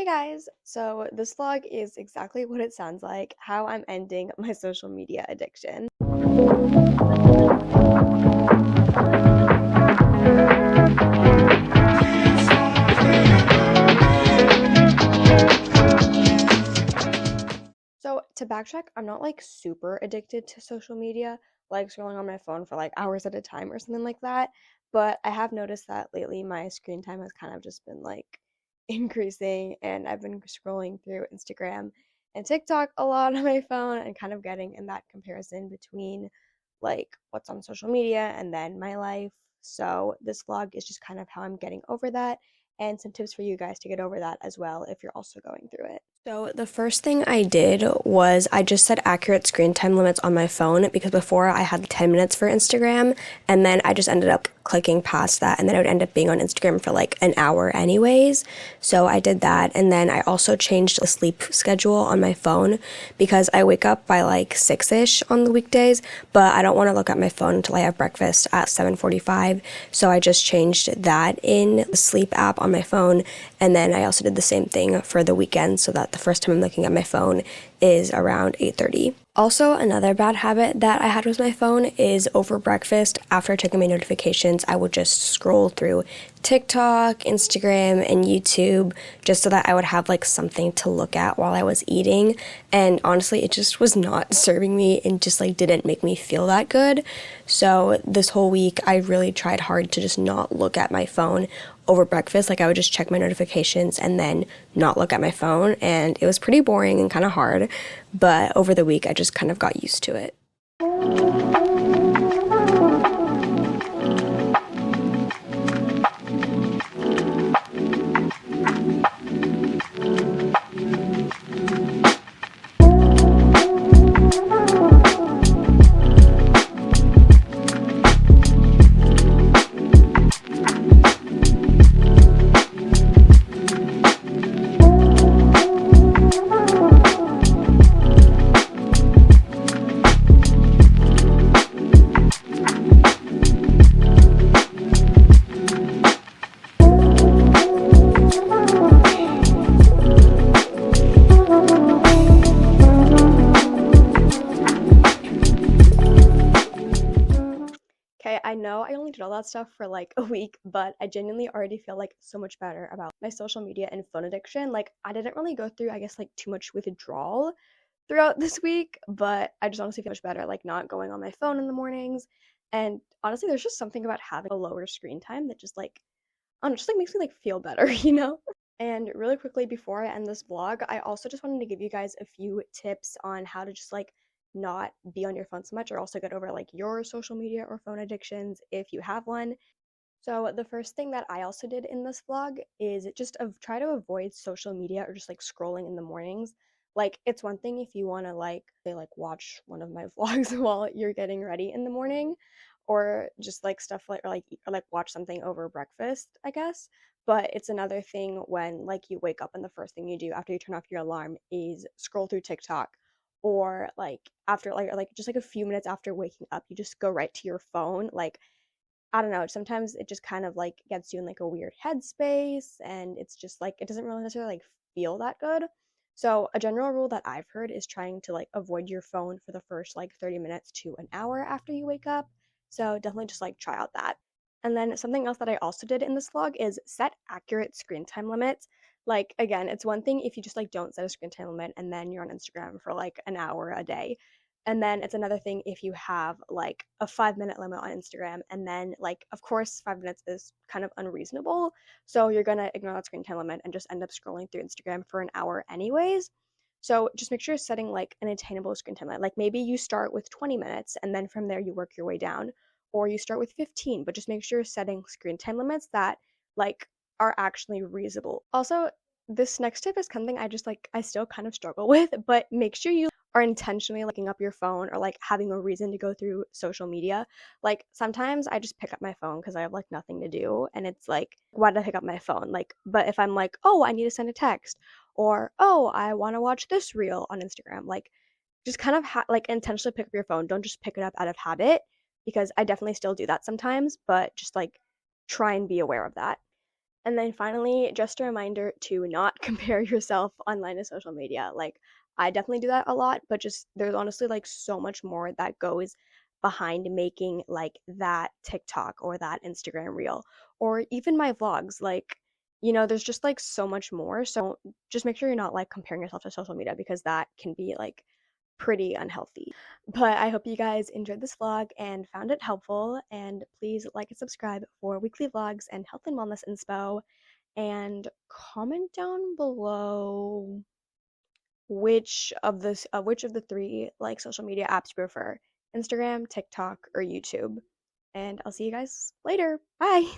guys! So, this vlog is exactly what it sounds like, how I'm ending my social media addiction. So, to backtrack, I'm not like super addicted to social media, like scrolling on my phone for like hours at a time or something like that. But I have noticed that lately my screen time has kind of just been like increasing, and I've been scrolling through Instagram and TikTok a lot on my phone and kind of getting in that comparison between like what's on social media and then my life. So, this vlog is just kind of how I'm getting over that and some tips for you guys to get over that as well if you're also going through it. So, the first thing I did was I just set accurate screen time limits on my phone because before I had 10 minutes for Instagram, and then I just ended up clicking past that, and then I would end up being on Instagram for like an hour anyways. So, I did that, and then I also changed the sleep schedule on my phone because I wake up by like 6ish on the weekdays, but I don't want to look at my phone until I have breakfast at 7:45. So, I just changed that in the sleep app on my phone, and then I also did the same thing for the weekend so that the first time I'm looking at my phone is around 8:30. Also, another bad habit that I had with my phone is over breakfast, after checking my notifications, I would just scroll through TikTok, Instagram, and YouTube just so that I would have like something to look at while I was eating. And honestly, it just was not serving me and just like didn't make me feel that good. So this whole week, I really tried hard to just not look at my phone over breakfast. Like I would just check my notifications and then not look at my phone, and it was pretty boring and kind of hard, but over the week I just kind of got used to it. Okay, I know I only did all that stuff for like a week, but I genuinely already feel like so much better about my social media and phone addiction. Like, I didn't really go through, I guess, like too much withdrawal throughout this week, but I just honestly feel much better, like not going on my phone in the mornings. And honestly, there's just something about having a lower screen time that just like, I don't know, just like makes me like feel better, you know? And really quickly before I end this vlog, I also just wanted to give you guys a few tips on how to just like not be on your phone so much, or also get over like your social media or phone addictions if you have one. So the first thing that I also did in this vlog is just try to avoid social media or just like scrolling in the mornings. Like, it's one thing if you want to like say like watch one of my vlogs while you're getting ready in the morning, or just like stuff like or like watch something over breakfast, I guess. But it's another thing when like you wake up and the first thing you do after you turn off your alarm is scroll through TikTok, or like after like just like a few minutes after waking up, you just go right to your phone. Like, I don't know, sometimes it just kind of like gets you in like a weird headspace, and it's just like it doesn't really necessarily like feel that good. So, a general rule that I've heard is trying to like avoid your phone for the first like 30 minutes to an hour after you wake up. So, definitely just like try out that. And then something else that I also did in this vlog is set accurate screen time limits. Like, again, it's one thing if you just like don't set a screen time limit and then you're on Instagram for like an hour a day. And then it's another thing if you have like a 5 minute limit on Instagram, and then like, of course, 5 minutes is kind of unreasonable. So you're gonna ignore that screen time limit and just end up scrolling through Instagram for an hour anyways. So just make sure you're setting like an attainable screen time limit. Like, maybe you start with 20 minutes and then from there you work your way down, or you start with 15, but just make sure you're setting screen time limits that like are actually reasonable. Also, this next tip is something I still kind of struggle with, but make sure you are intentionally looking up your phone or like having a reason to go through social media. Like, sometimes I just pick up my phone because I have like nothing to do, and it's like, why did I pick up my phone? Like, but if I'm like, oh, I need to send a text, or oh, I want to watch this reel on Instagram, like, just kind of like intentionally pick up your phone. Don't just pick it up out of habit, because I definitely still do that sometimes, but just like try and be aware of that. And then finally, just a reminder to not compare yourself online to social media. Like, I definitely do that a lot, but just there's honestly like so much more that goes behind making like that TikTok or that Instagram reel or even my vlogs. Like, there's just like so much more. So just make sure you're not like comparing yourself to social media because that can be like pretty unhealthy. But I hope you guys enjoyed this vlog and found it helpful. And please like and subscribe for weekly vlogs and health and wellness inspo. And comment down below which of the three like social media apps you prefer: Instagram, TikTok, or YouTube. And I'll see you guys later. Bye.